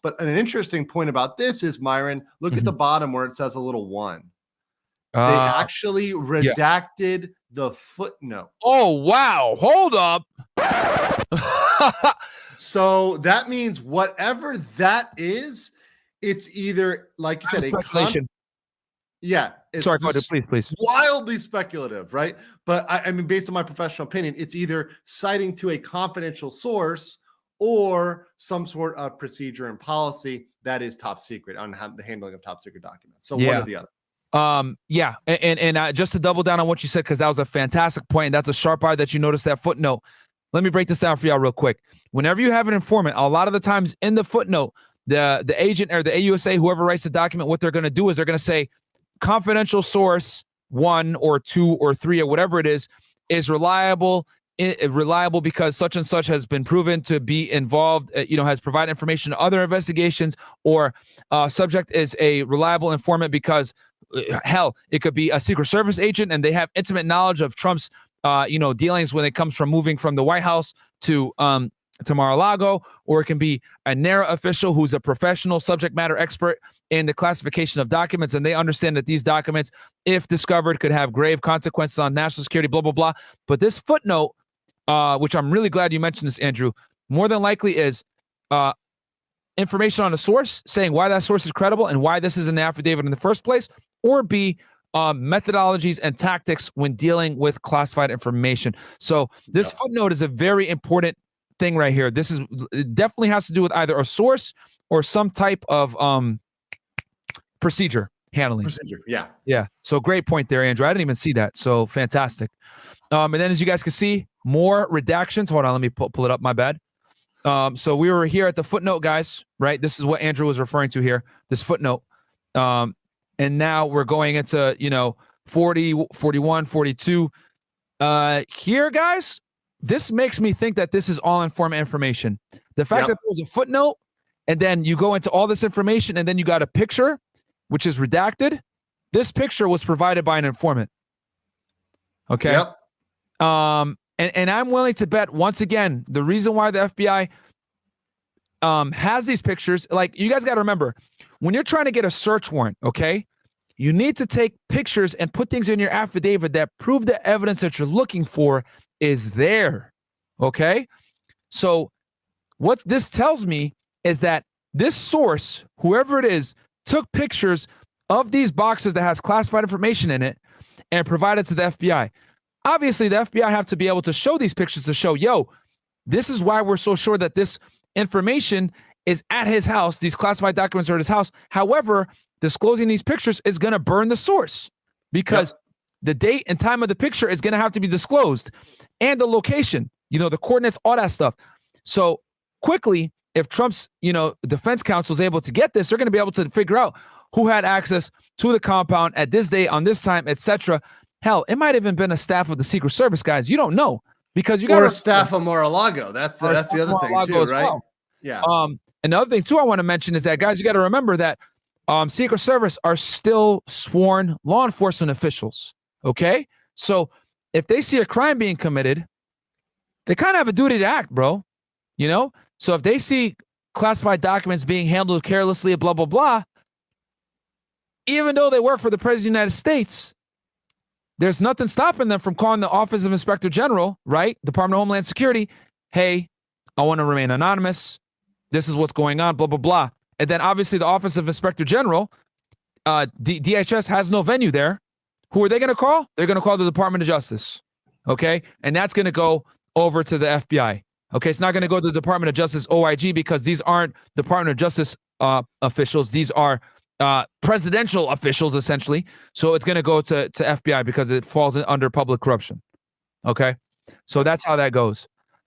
But an interesting point about this is, Myron, look at the bottom where it says a little 1. They actually redacted the footnote. Oh, wow. Hold up. So that means whatever that is, it's either, like you said, speculation. It's sorry, please. Wildly speculative, right? But I mean, based on my professional opinion, it's either citing to a confidential source or some sort of procedure and policy that is top secret on the handling of top secret documents. So one or the other. And just to double down on what you said, because that was a fantastic point, and that's a sharp eye that you noticed that footnote. Let me break this down for y'all real quick. Whenever you have an informant, a lot of the times in the footnote, the agent or the AUSA, whoever writes the document, what they're going to do is they're going to say confidential source 1 or 2 or 3 or whatever it is reliable because such and such has been proven to be involved, has provided information to other investigations, or subject is a reliable informant because hell, it could be a Secret Service agent and they have intimate knowledge of Trump's dealings when it comes from moving from the White House to Mar-a-Lago, or it can be a NARA official who's a professional subject matter expert in the classification of documents, and they understand that these documents, if discovered, could have grave consequences on national security, blah, blah, blah. But this footnote, which I'm really glad you mentioned this, Andrew, more than likely is information on a source saying why that source is credible and why this is an affidavit in the first place, or B, methodologies and tactics when dealing with classified information. So this footnote is a very important thing right here. It definitely has to do with either a source or some type of procedure handling. Yeah. So great point there, Andrew. I didn't even see that. So fantastic. And then as you guys can see, more redactions. Hold on, let me pull it up. My bad. So we were here at the footnote, guys, right? This is what Andrew was referring to here, this footnote. And now we're going into, 40, 41, 42. Here, guys, this makes me think that this is all informant information. The fact that there's a footnote and then you go into all this information and then you got a picture, which is redacted. This picture was provided by an informant. Okay. Yep. And I'm willing to bet, once again, the reason why the FBI has these pictures, like, you guys got to remember, when you're trying to get a search warrant, okay, you need to take pictures and put things in your affidavit that prove the evidence that you're looking for is there, okay? So what this tells me is that this source, whoever it is, took pictures of these boxes that has classified information in it and provided to the FBI. Obviously, the FBI have to be able to show these pictures to show, this is why we're so sure that this information is at his house. These classified documents are at his house. However, disclosing these pictures is going to burn the source because the date and time of the picture is going to have to be disclosed, and the location, the coordinates, all that stuff. So quickly, if Trump's, defense counsel is able to get this, they're going to be able to figure out who had access to the compound at this date, on this time, etc. Hell, it might have even been a staff of the Secret Service, guys. You don't know, because you got a staff of Mar-a-Lago. That's the other thing too, right? Well. Yeah. Another thing too I want to mention is that, guys, you got to remember that Secret Service are still sworn law enforcement officials. Okay, so if they see a crime being committed, they kind of have a duty to act, bro. So if they see classified documents being handled carelessly, blah blah blah, even though they work for the President of the United States, there's nothing stopping them from calling the Office of Inspector General, right? Department of Homeland Security. Hey, I want to remain anonymous. This is what's going on, blah, blah, blah. And then obviously the Office of Inspector General, DHS has no venue there. Who are they going to call? They're going to call the Department of Justice. Okay. And that's going to go over to the FBI. Okay. It's not going to go to the Department of Justice OIG, because these aren't Department of Justice officials. These are presidential officials, essentially. So it's going to go to FBI because it falls under public corruption. Okay. So that's how that goes.